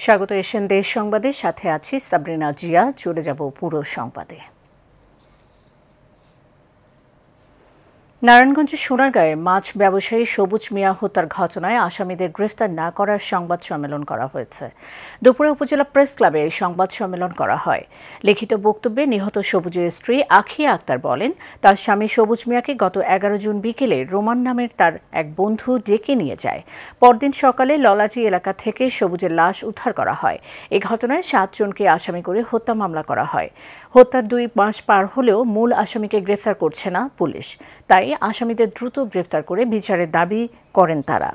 স্বাগত এশিয়ান দেশ সংবাদে, সাথে আছি সাবরিনা জিয়া। চলে যাব পুরো সংবাদে। নারায়ণগঞ্জের সোনারগাঁয়ে মাছ ব্যবসায়ী সবুজ মিয়া হত্যার ঘটনায় আসামিদের গ্রেফতার না করার সংবাদ সম্মেলন করা হয়েছে। দুপুরে উপজেলা প্রেস ক্লাবে এই সংবাদ সম্মেলন করা হয়। লিখিত বক্তব্যে নিহত সবুজের স্ত্রী আখিয়া আক্তার বলেন, তার স্বামী সবুজ মিয়াকে গত 11 জুন বিকেলে রোমান নামের তার এক বন্ধু ডেকে নিয়ে যায়। পরদিন সকালে ললাটি এলাকা থেকে সবুজের লাশ উদ্ধার করা হয়। এই ঘটনায় 7 জনকে আসামি করে হত্যা মামলা করা হয়। হত্যার 2 মাস পার হলেও মূল আসামিকে গ্রেফতার করছে না পুলিশ। তাই আসামিদের দ্রুত গ্রেফতার করে বিচারের দাবি করেন তারা।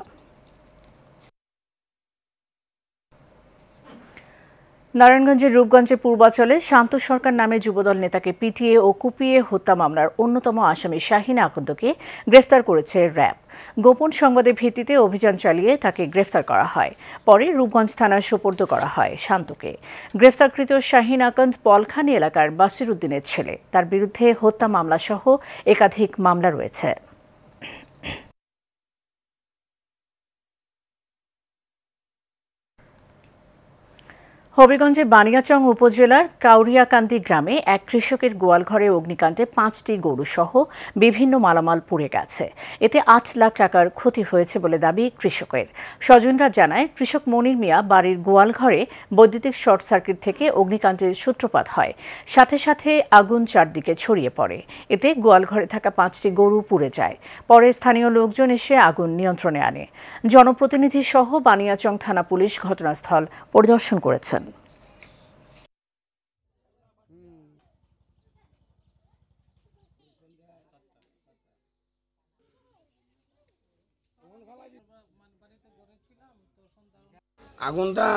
নারায়ণগঞ্জের রূপগঞ্জের পূর্বাচলে শান্ত সরকার নামে যুবদল নেতাকে পিটিয়ে ও কুপিয়ে হত্যা মামলার অন্যতম আসামি শাহিন আকন্দকে গ্রেফতার করেছে র্যাব। গোপন সংবাদের ভিত্তিতে অভিযান চালিয়ে তাকে গ্রেফতার করা হয়। পরে রূপগঞ্জ থানায় সোপর্দ করা হয় শান্তকে। গ্রেফতারকৃত শাহিন আকন্দ পলখানি এলাকার বাসির উদ্দিনের ছেলে। তার বিরুদ্ধে হত্যা মামলাসহ একাধিক মামলা রয়েছে। হবিগঞ্জের বানিয়াচং উপজেলার কাউরিয়াকান্দি গ্রামে এক কৃষকের গোয়ালঘরে অগ্নিকাণ্ডে 5টি গরুসহ বিভিন্ন মালামাল পুড়ে গেছে। এতে 8 লাখ টাকার ক্ষতি হয়েছে বলে দাবি কৃষকের। স্বজনরা জানায়, কৃষক মনির মিয়া বাড়ির গোয়ালঘরে বৈদ্যুতিক শর্ট সার্কিট থেকে অগ্নিকাণ্ডের সূত্রপাত হয়। সাথে সাথে আগুন চারদিকে ছড়িয়ে পড়ে। এতে গোয়ালঘরে থাকা 5টি গরু পুড়ে যায়। পরে স্থানীয় লোকজন এসে আগুন নিয়ন্ত্রণে আনে। জনপ্রতিনিধি সহ বানিয়াচং থানা পুলিশ ঘটনাস্থল পরিদর্শন করেছেন। আগুনটা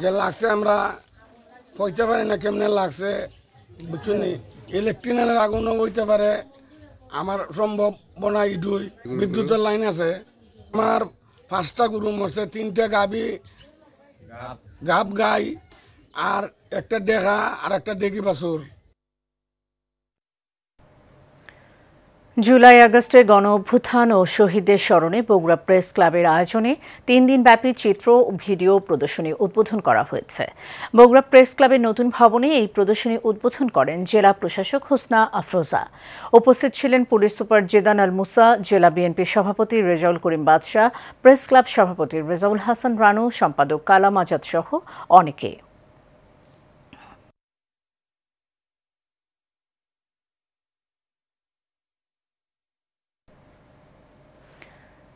যে লাগছে আমরা কইতে পারি না কেমনে লাগছে, বুঝছেন। ইলেকট্রিক্যালের আগুনও হইতে পারে, আমার সম্ভাবনা ইডুই বিদ্যুতের লাইন আছে। আমার 5টা গরু মরছে, 3টে গাভী গাব গাই আর একটা ডেকা আর একটা ডেকি বাছুর। জুলাই আগস্টে গণ অভ্যুত্থান ও শহীদদের স্মরণে বগুড়া প্রেস ক্লাবের আয়োজনে 3 দিনব্যাপী চিত্র ও ভিডিও প্রদর্শনী উদ্বোধন করা হয়েছে। বগুড়া প্রেস ক্লাবের নতুন ভবনে এই প্রদর্শনী উদ্বোধন করেন জেলা প্রশাসক হোসনা আফরোজা। উপস্থিত ছিলেন পুলিশ সুপার জেদান আল মুসা, জেলা বিএনপির সভাপতি রেজাউল করিম বাদশাহ, প্রেস ক্লাব সভাপতি রেজাউল হাসান রানু, সম্পাদক কালাম আজাদ সহ অনেকে।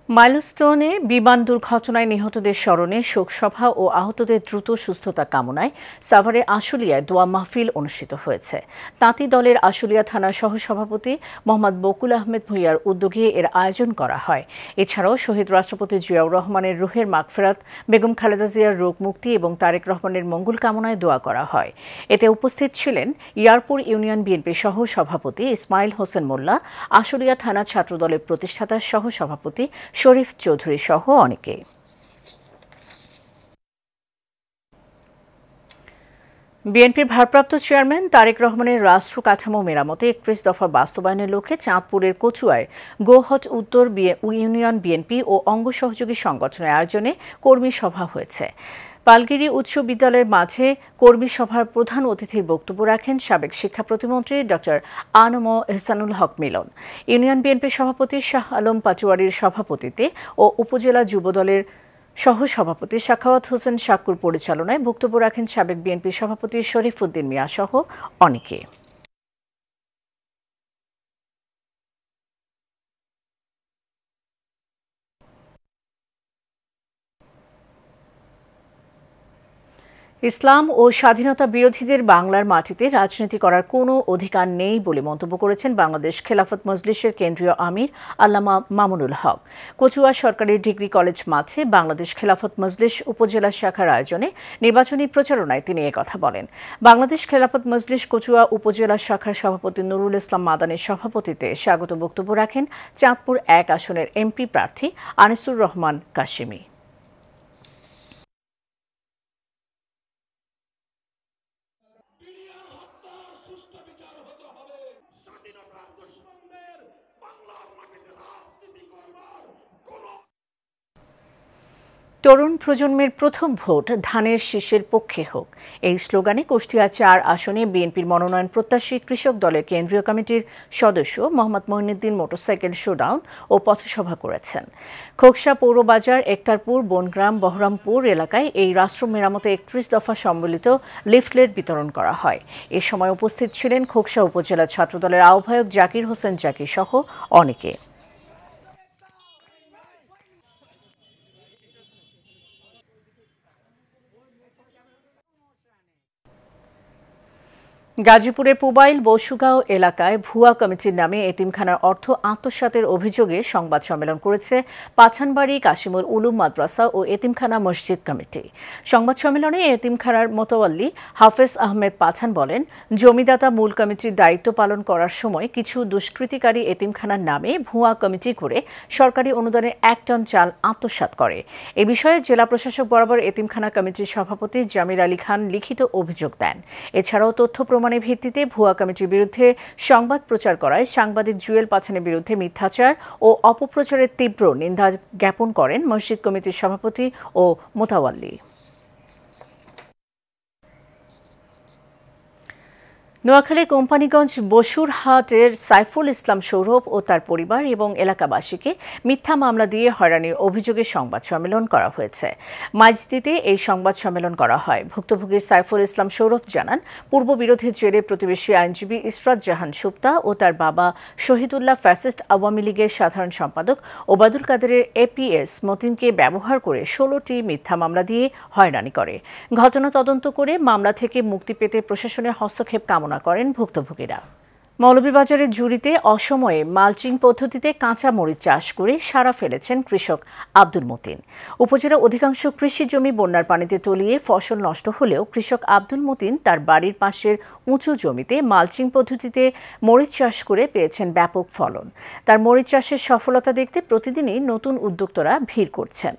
মাইলস্টোনে বিমান দুর্ঘটনায় নিহতদের স্মরণে শোকসভা ও আহতদের দ্রুত সুস্থতা কামনায় সাভারে আশুলিয়ায় দোয়া মাহফিল অনুষ্ঠিত হয়েছে। তাঁতি দলের আশুলিয়া থানার সহসভাপতি মোহাম্মদ বকুল আহমেদ ভূঁইয়ার উদ্যোগে এর আয়োজন করা হয়। এছাড়াও শহীদ রাষ্ট্রপতি জিয়াউর রহমানের রুহের মাগফিরাত, বেগম খালেদা জিয়ার রোগ মুক্তি এবং তারেক রহমানের মঙ্গল কামনায় দোয়া করা হয়। এতে উপস্থিত ছিলেন ইয়ারপুর ইউনিয়ন বিএনপি সহ সভাপতি ইসমাইল হোসেন মোল্লা, আশুলিয়া থানা ছাত্রদলের প্রতিষ্ঠাতা সহ সভাপতি শরীফ চৌধুরী সহ অনেকে। বিএনপির ভারপ্রাপ্ত চেয়ারম্যান তারেক রহমানের রাষ্ট্র কাঠামো মেরামতে 31 দফা বাস্তবায়নের লক্ষ্যে চাঁদপুরের কচুয়ায় গোহজ উত্তর ইউনিয়ন বিএনপি ও অঙ্গ সহযোগী সংগঠনের আয়োজনে কর্মী সভা হয়েছে। পালগিরি উচ্চ বিদ্যালয়ের মাঝে কর্মী সভার প্রধান অতিথির বক্তব্য রাখেন সাবেক শিক্ষা প্রতিমন্ত্রী ডক্টর আনম এহসানুল হক মিলন। ইউনিয়ন বিএনপির সভাপতি শাহ আলম পাচুয়ারির সভাপতিত্বে ও উপজেলা যুবদলের সহসভাপতি সাখাওয়াত হোসেন শাক্কুর পরিচালনায় বক্তব্য রাখেন সাবেক বিএনপি সভাপতি শরীফ উদ্দিন মিয়া সহ অনেকে। ইসলাম ও স্বাধীনতা বিরোধীদের বাংলার মাটিতে রাজনীতি করার কোনো অধিকার নেই বলে মন্তব্য করেছেন বাংলাদেশ খেলাফত মজলিসের কেন্দ্রীয় আমির আল্লামা মামুনুল হক। কচুয়া সরকারি ডিগ্রি কলেজ মাঠে বাংলাদেশ খেলাফত মজলিস উপজেলা শাখার আয়োজনে নির্বাচনী প্রচারণায় তিনি একথা বলেন। বাংলাদেশ খেলাফত মজলিস কচুয়া উপজেলা শাখার সভাপতি নুরুল ইসলাম মাদানীর সভাপতিত্বে স্বাগত বক্তব্য রাখেন চাঁদপুর 1 আসনের এমপি প্রার্থী আনিসুর রহমান কাশিমি। তরুণ প্রজন্মের প্রথম ভোট ধানের শীষের পক্ষে হোক, এই স্লোগানে কুষ্টিয়া ৪ আসনে বিএনপির মনোনয়ন প্রত্যাশী কৃষক দলের কেন্দ্রীয় কমিটির সদস্য মোহাম্মদ মঈনুদ্দিন মোটরসাইকেল শোডাউন ও পথসভা করেছেন। খোকসা পৌরবাজার, একতারপুর, বনগ্রাম, বহরমপুর এলাকায় এই রাষ্ট্র মেরামতে ৩১ দফা সম্বলিত লিফলেট বিতরণ করা হয়। এ সময় উপস্থিত ছিলেন খোকসা উপজেলা ছাত্রদলের আহ্বায়ক জাকির হোসেন জাকির সহ অনেকে। গাজীপুরের পুবাইল বসুগাঁও এলাকায় ভুয়া কমিটির নামে এতিমখানার অর্থ আত্মসাতের অভিযোগে সংবাদ সম্মেলন করেছে পাছানবাড়ি কাশিমুল উলুম মাদ্রাসা ও এতিমখানা মসজিদ কমিটি। সংবাদ সম্মেলনে এতিমখানার মোতাওয়াল্লি হাফেজ আহমেদ পাঠান বলেন, জমিদাতা মূল কমিটির দায়িত্ব পালন করার সময় কিছু দুষ্কৃতিকারী এতিমখানার নামে ভুয়া কমিটি করে সরকারি অনুদানের ১ টন চাল আত্মসাৎ করে। এ বিষয়ে জেলা প্রশাসক বরাবর এতিমখানা কমিটির সভাপতি জামির আলী খান লিখিত অভিযোগ দেন। এছাড়াও তথ্য প্রমাণের ভিত্তিতে ভুয়া কমিটির বিরুদ্ধে সংবাদ প্রচার করায় সাংবাদিক জুয়েল পাছানের বিরুদ্ধে মিথ্যাচার ও অপপ্রচারের তীব্র নিন্দা জ্ঞাপন করেন মসজিদ কমিটির সভাপতি ও মোতাওয়াল্লি। নোয়াখালী কোম্পানিগঞ্জ বসুরহাটের সাইফুল ইসলাম সৌরভ ও তার পরিবার এবং এলাকাবাসীকে মিথ্যা মামলা দিয়ে হয়রানির অভিযোগে সংবাদ সম্মেলন করা হয়েছে। মাইজদিতে এই সংবাদ সম্মেলন করা হয়। ভুক্তভোগী সাইফুল ইসলাম সৌরভ জানান, পূর্ববিরোধের জেরে প্রতিবেশী আইনজীবী ইসরাত জাহান সুপ্তা ও তার বাবা শহীদুল্লাহ ফ্যাসিস্ট আওয়ামী লীগের সাধারণ সম্পাদক ওবায়দুল কাদেরের এপিএস মতিনকে ব্যবহার করে ১৬টি মিথ্যা মামলা দিয়ে হয়রানি করে। ঘটনা তদন্ত করে মামলা থেকে মুক্তি পেতে প্রশাসনের হস্তক্ষেপ কামনা করেন ভুক্তভোগীরা। মৌলভীবাজারের জুড়িতে অসময়ে মালচিং পদ্ধতিতে কাঁচা মরিচ চাষ করে সাড়া ফেলেছেন কৃষক আব্দুল মতিন। উপজেলার অধিকাংশ কৃষি জমি বন্যার পানিতে তলিয়ে ফসল নষ্ট হলেও কৃষক আব্দুল মতিন তার বাড়ির পাশের উঁচু জমিতে মালচিং পদ্ধতিতে মরিচ চাষ করে পেয়েছেন ব্যাপক ফলন। তার মরিচ চাষের সফলতা দেখতে প্রতিদিনই নতুন উদ্যোক্তারা ভিড় করছেন।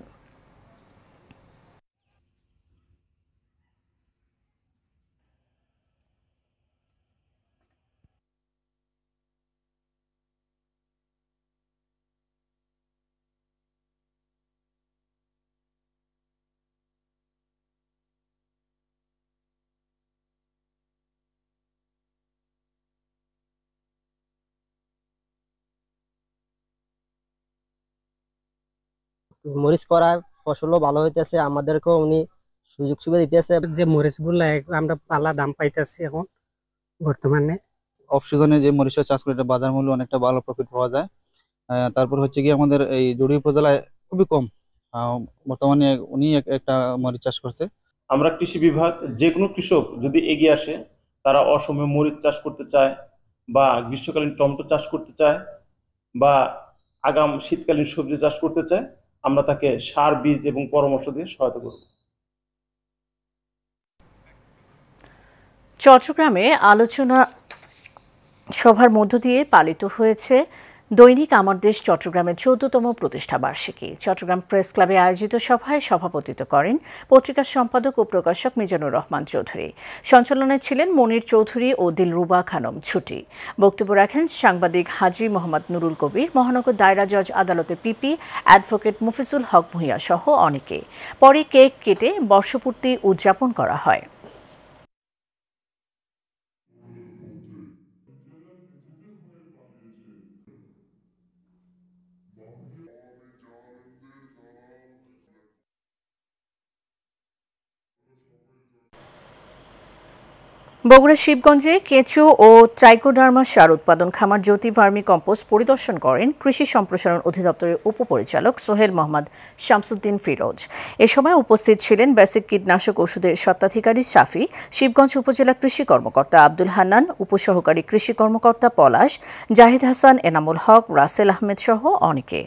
মরিচ করার ফসলও ভালো হইতেছে, আমাদেরকেও উনি সুযোগ সুবিধা দিতেছে। যে মরিচ গুলা আমরা পালা দাম পাইতেছি এখন বর্তমানে। অফ সিজনে যে মরিচের চাষ করে এটা বাজার মূল্য অনেকটা ভালো প্রফিট পাওয়া যায়। তারপর হচ্ছে কি আমাদের এই জুড়ি উপজেলায় খুবই কম, বর্তমানে উনি একটা মরিচ চাষ করছে। আমরা কৃষি বিভাগ যে কোনো কৃষক যদি এগিয়ে আসে, তারা অসময়ে মরিচ চাষ করতে চায় বা গ্রীষ্মকালীন টমেটো চাষ করতে চায় বা আগাম শীতকালীন সবজি চাষ করতে চায়, আমরা তাকে সার, বীজ এবং পরামর্শ দিয়ে সহায়তা করব। চট্টগ্রামে আলোচনা সভার মধ্য দিয়ে পালিত হয়েছে দৈনিক আমার দেশ চট্টগ্রামের ১৪তম প্রতিষ্ঠা বার্ষিকী। চট্টগ্রাম প্রেস ক্লাবে আয়োজিত সভায় সভাপতিত্ব করেন পত্রিকার সম্পাদক ও প্রকাশক মিজানুর রহমান চৌধুরী। সঞ্চালনায় ছিলেন মনির চৌধুরী ও দিলরুবা খানম ছুটি। বক্তব্য রাখেন সাংবাদিক হাজী মোহাম্মদ নুরুল কবির, মহানগর দায়রা জজ আদালতের পিপি অ্যাডভোকেট মুফিজুল হক ভূঁইয়া সহ অনেকে। পরে কেক কেটে বর্ষপূর্তি উদযাপন করা হয়। বগুড়া শিবগঞ্জে কেঁচো ও ট্রাইকোডার্মা সার উৎপাদন খামার জ্যোতি ভার্মি কম্পোস্ট পরিদর্শন করেন কৃষি সম্প্রসারণ অধিদপ্তরের উপপরিচালক সোহেল মোহাম্মদ শামসুদ্দিন ফিরোজ। এ সময় উপস্থিত ছিলেন বেসিক কীটনাশক ওষুধের স্বত্বাধিকারী শাফি, শিবগঞ্জ উপজেলা কৃষি কর্মকর্তা আব্দুল হান্নান, উপসহকারী কৃষি কর্মকর্তা পলাশ, জাহিদ হাসান, এনামুল হক, রাসেল আহমেদ সহ অনেকে।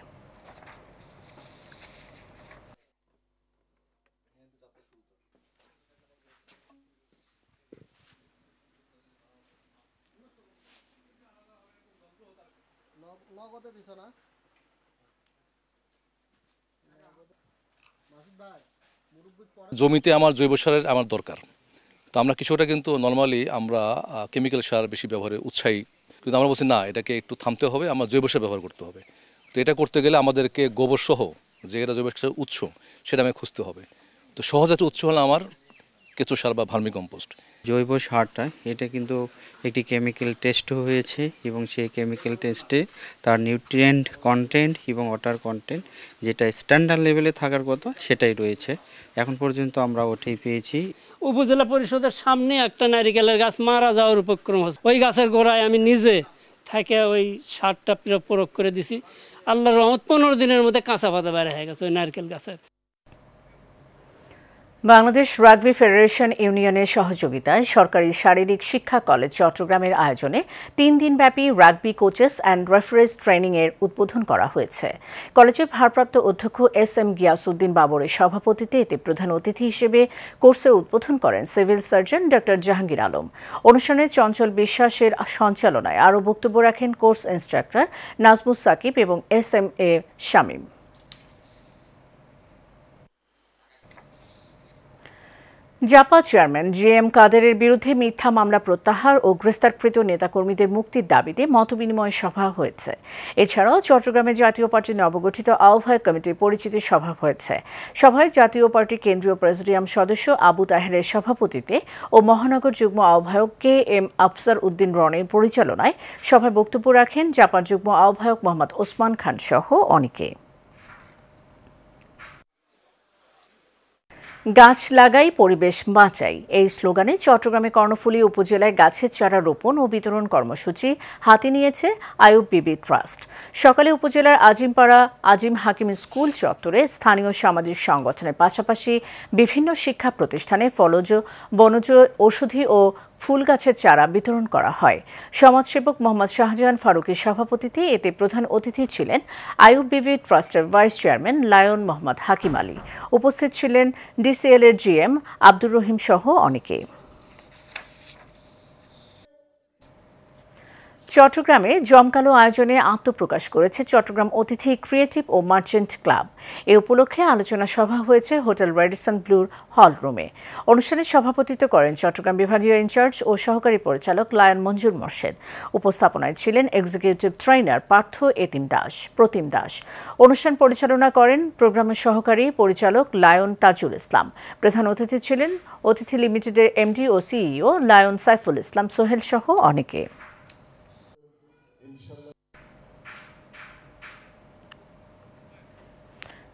জমিতে আমার জৈব সারের আমার দরকার, তো আমরা কিছুটা কিন্তু নর্মালি আমরা কেমিক্যাল সার বেশি ব্যবহারে উৎসাহী, কিন্তু আমরা বলছি না, এটাকে একটু থামতে হবে, আমরা জৈব সার ব্যবহার করতে হবে। তো এটা করতে গেলে আমাদেরকে গোবর সহ যে এটা জৈব সারের উৎস সেটা আমাকে খুঁজতে হবে। তো সহজ একটা উৎস হলো আমার কেঁচো সার বা ভার্মি কম্পোস্ট। জৈব সারটা এটা কিন্তু একটি কেমিক্যাল টেস্ট হয়েছে এবং সেই কেমিক্যাল টেস্টে তার নিউট্রিয়েন্ট কন্টেন্ট এবং ওয়াটার কন্টেন্ট যেটা স্ট্যান্ডার্ড লেভেলে থাকার কথা সেটাই রয়েছে। এখন পর্যন্ত আমরা ওটাই পেয়েছি। উপজেলা পরিষদের সামনে একটা নারিকেলের গাছ মারা যাওয়ার উপক্রম হচ্ছে, ওই গাছের গোড়ায় আমি নিজে থেকে ওই সারটা প্রয়োগ করে দিছি। আল্লাহর রহমত 15 দিনের মধ্যে কাঁচা পাতা বের হয়ে গেছে ওই নারকেল গাছের। বাংলাদেশ রাগবি ফেডারেশন ইউনিয়নের সহযোগিতায় সরকারি শারীরিক শিক্ষা কলেজ চট্টগ্রামের আয়োজনে 3 দিনব্যাপী রাগবি কোচেস অ্যান্ড রেফারিজ ট্রেনিংয়ের উদ্বোধন করা হয়েছে। কলেজের ভারপ্রাপ্ত অধ্যক্ষ এস.এম. গিয়াসউদ্দিন বাবরের সভাপতিত্বে এতে প্রধান অতিথি হিসেবে কোর্সের উদ্বোধন করেন civil surgeon doctor Jahangir Alam. অনুষ্ঠানে চঞ্চল বিশ্বাসের সঞ্চালনায় আরও বক্তব্য রাখেন কোর্স ইনস্ট্রাক্টর নাজমুস সাকিব এবং S M A. Shamim. Japa chairman G M. কাদেরের বিরুদ্ধে মিথ্যা মামলা প্রত্যাহার ও গ্রেফতারকৃত নেতাকর্মীদের মুক্তির দাবিতে মতবিনিময় সভা হয়েছে। এছাড়াও চট্টগ্রামে জাতীয় পার্টির নবগঠিত আহ্বায়ক কমিটির পরিচিতি সভা হয়েছে। সভায় জাতীয় পার্টির কেন্দ্রীয় প্রেসিডিয়াম সদস্য আবু তাহেরের সভাপতিত্বে ও মহানগর যুগ্ম আহ্বায়ক কে.এম. আফসার উদ্দিন রনির পরিচালনায় সভায় বক্তব্য রাখেন জাপার যুগ্ম আহ্বায়ক মোহাম্মদ ওসমান খান সহ অনেকে। গাছ লাগাই পরিবেশ বাঁচাই এই স্লোগানে চট্টগ্রামে কর্ণফুলী উপজেলায় গাছের চারা রোপণ ও বিতরণ কর্মসূচি হাতে নিয়েছে আইয়ুব বিবি ট্রাস্ট। সকালে উপজেলার আজিমপাড়া আজিম হাকিম স্কুল চত্বরে স্থানীয় সামাজিক সংগঠনের পাশাপাশি বিভিন্ন শিক্ষা প্রতিষ্ঠানে ফলজ বনজ ঔষধি ও ফুল গাছের চারা বিতরণ করা হয়। সমাজসেবক মোহাম্মদ শাহজাহান ফারুকের সভাপতিত্বে এতে প্রধান অতিথি ছিলেন আইয়ুব বিবি ট্রাস্টের ভাইস চেয়ারম্যান লায়ন মোহাম্মদ হাকিম আলী। উপস্থিত ছিলেন ডিসিএল এর জিএম আব্দুর রহিম সহ অনেকে। চট্টগ্রামে জমকালো আয়োজনে আত্মপ্রকাশ করেছে চট্টগ্রাম অতিথি ক্রিয়েটিভ ও মার্চেন্ট ক্লাব। এ উপলক্ষে আলোচনা সভা হয়েছে হোটেল রেডিসন ব্লুর হল রুমে। অনুষ্ঠানে সভাপতিত্ব করেন চট্টগ্রাম বিভাগীয় ইনচার্জ ও সহকারী পরিচালক লায়ন মঞ্জুর মোর্শেদ। উপস্থাপনায় ছিলেন এক্সিকিউটিভ ট্রেনার পার্থ প্রতিম দাস। অনুষ্ঠান পরিচালনা করেন প্রোগ্রামের সহকারী পরিচালক লায়ন তাজুল ইসলাম। প্রধান অতিথি ছিলেন অতিথি লিমিটেডের এমডি ও সিইও লায়ন সাইফুল ইসলাম সোহেল সহ অনেকে।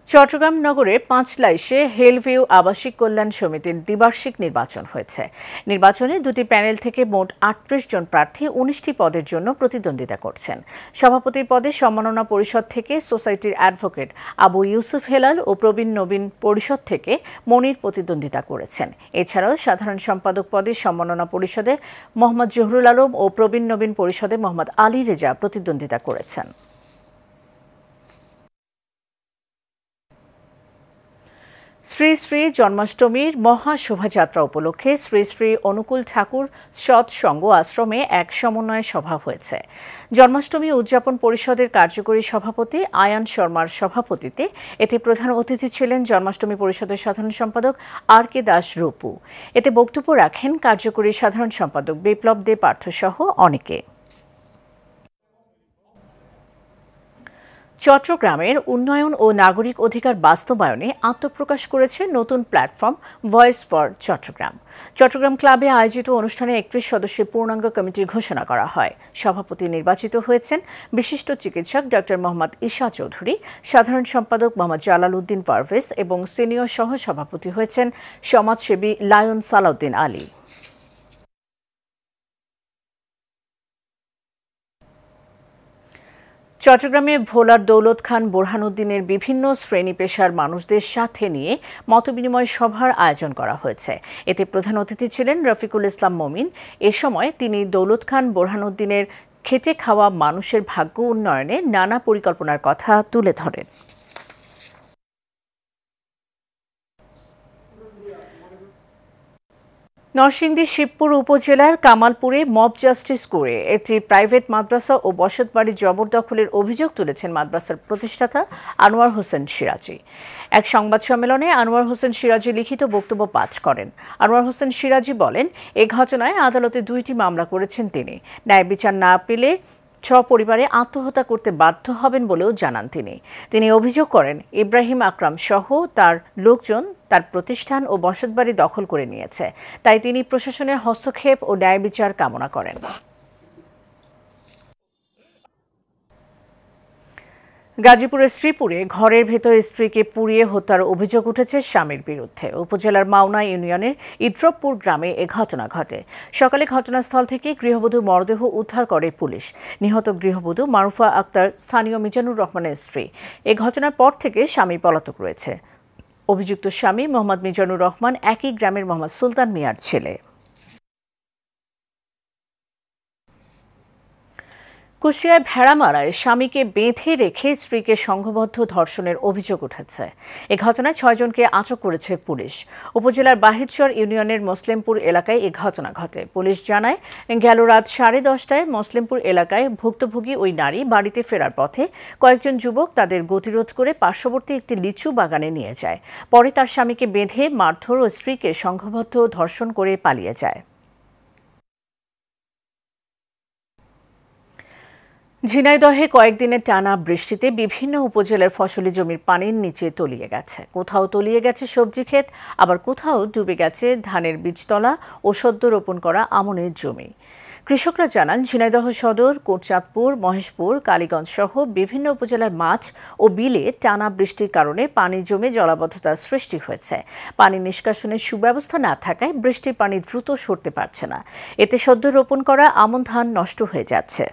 চট্টগ্রাম নগরের পাঁচলাইশে হেলভিউ আবাসিক কল্যাণ সমিতির দ্বিবার্ষিক নির্বাচন হয়েছে। নির্বাচনে দুটি প্যানেল থেকে মোট 38 জন প্রার্থী 19টি পদের জন্য প্রতিদ্বন্দ্বিতা করছেন। সভাপতির পদে সম্মাননা পরিষদ থেকে সোসাইটির অ্যাডভোকেট আবু ইউসুফ হেলাল ও প্রবীণ নবীন পরিষদ থেকে মনির প্রতিদ্বন্দ্বিতা করেছেন। এছাড়াও সাধারণ সম্পাদক পদে সম্মাননা পরিষদে মোহাম্মদ জহুরুল আলম ও প্রবীণ নবীন পরিষদে মোহাম্মদ আলী রেজা প্রতিদ্বন্দ্বিতা করেছেন। শ্রী শ্রী জন্মাষ্টমীর মহা শোভাযাত্রা উপলক্ষে শ্রী শ্রী অনুকূল ঠাকুর সৎসঙ্গ আশ্রমে এক সমন্বয় সভা হয়েছে। জন্মাষ্টমী উদযাপন পরিষদের কার্যকরী সভাপতি আয়ান শর্মার সভাপতিত্বে এতে প্রধান অতিথি ছিলেন জন্মাষ্টমী পরিষদের সাধারণ সম্পাদক আর কে দাস রূপু। এতে বক্তব্য রাখেন কার্যকরী সাধারণ সম্পাদক বিপ্লব দে পার্থ সহ অনেকে। চট্টগ্রামের উন্নয়ন ও নাগরিক অধিকার বাস্তবায়নে আত্মপ্রকাশ করেছে নতুন platform voice for Chattogram. Chattogram ক্লাবে আয়োজিত অনুষ্ঠানে 31 সদস্যের পূর্ণাঙ্গ কমিটির ঘোষণা করা হয়। সভাপতি নির্বাচিত হয়েছেন বিশিষ্ট চিকিৎসক ডক্টর মোহাম্মদ ঈশা চৌধুরী, সাধারণ সম্পাদক মোহাম্মদ জালাল উদ্দিন পারভেজ এবং সিনিয়র সহ সভাপতি হয়েছেন সমাজসেবী লায়ন সালাউদ্দিন আলী। চট্টগ্রামে ভোলার দৌলত খান বোরহানুদ্দিনের বিভিন্ন শ্রেণী পেশার মানুষদের সাথে নিয়ে মতবিনিময় সভার আয়োজন করা হয়েছে। এতে প্রধান অতিথি ছিলেন রফিকুল ইসলাম মমিন। এ সময় তিনি দৌলত খান বোরহানুদ্দিনের খেটে খাওয়া মানুষের ভাগ্য উন্নয়নে নানা পরিকল্পনার কথা তুলে ধরেন। নরসিংদী শিবপুর উপজেলার কামালপুরে মব জাস্টিস করে একটি প্রাইভেট মাদ্রাসা ও বসতবাড়ি জবরদখলের অভিযোগ তুলেছেন মাদ্রাসার প্রতিষ্ঠাতা আনোয়ার হোসেন সিরাজি। এক সংবাদ সম্মেলনে আনোয়ার হোসেন সিরাজি লিখিত বক্তব্য পাঠ করেন। আনোয়ার হোসেন সিরাজি বলেন, এ ঘটনায় আদালতে 2টি মামলা করেছেন তিনি। ন্যায় বিচার না পেলে সপরিবারে আত্মহত্যা করতে বাধ্য হবেন বলেও জানান তিনি অভিযোগ করেন ইব্রাহিম আকরাম সহ তার লোকজন তার প্রতিষ্ঠান ও বসতবাড়ি দখল করে নিয়েছে, তাই তিনি প্রশাসনের হস্তক্ষেপ ও ন্যায় বিচার কামনা করেন। গাজীপুরের শ্রীপুরে ঘরের ভেতর স্ত্রীকে পুড়িয়ে হত্যার অভিযোগ উঠেছে স্বামীর বিরুদ্ধে। উপজেলার মাওনা ইউনিয়নের ইদ্রবপুর গ্রামে এ ঘটনা ঘটে। সকালে ঘটনাস্থল থেকে গৃহবধূ মরদেহ উদ্ধার করে পুলিশ। নিহত গৃহবধূ মারুফা আক্তার স্থানীয় মিজানুর রহমানের স্ত্রী। এ ঘটনার পর থেকে স্বামী পলাতক রয়েছে। অভিযুক্ত স্বামী মোহাম্মদ মিজানুর রহমান একই গ্রামের মোহাম্মদ সুলতান মিয়ার ছেলে। কুষ্টিয়ায় ভেড়ামারায় স্বামীকে বেঁধে রেখে স্ত্রীকে সংঘবদ্ধ ধর্ষণের অভিযোগ উঠেছে। এ ঘটনায় 6 জনকে আটক করেছে পুলিশ। উপজেলার বাহিরচর ইউনিয়নের মুসলিমপুর এলাকায় এ ঘটনা ঘটে। পুলিশ জানায়, গেল রাত 10:30টায় মুসলিমপুর এলাকায় ভুক্তভোগী ওই নারী বাড়িতে ফেরার পথে কয়েকজন যুবক তাদের গতিরোধ করে পার্শ্ববর্তী একটি লিচু বাগানে নিয়ে যায়। পরে তার স্বামীকে বেঁধে মারধর ও স্ত্রীকে সংঘবদ্ধ ধর্ষণ করে পালিয়ে যায়। ঝিনাইদহে কয়েকদিনের টানা বৃষ্টিতে বিভিন্ন উপজেলার ফসলি জমির পানির নিচে তলিয়ে গেছে। কোথাও তলিয়ে গেছে সবজি ক্ষেত, আবার কোথাও ডুবে গেছে ধানের বীজতলা ও সদ্য রোপণ করা আমনের জমি। কৃষকরা জানান, ঝিনাইদহ সদর, কোটচাঁদপুর, মহেশপুর, কালীগঞ্জ সহ বিভিন্ন উপজেলার মাঠ ও বিলে টানা বৃষ্টির কারণে পানি জমে জলাবদ্ধতার সৃষ্টি হয়েছে। পানি নিষ্কাশনের সুব্যবস্থা না থাকায় বৃষ্টির পানি দ্রুত সরতে পারছে না। এতে সদ্য রোপণ করা আমন ধান নষ্ট হয়ে যাচ্ছে।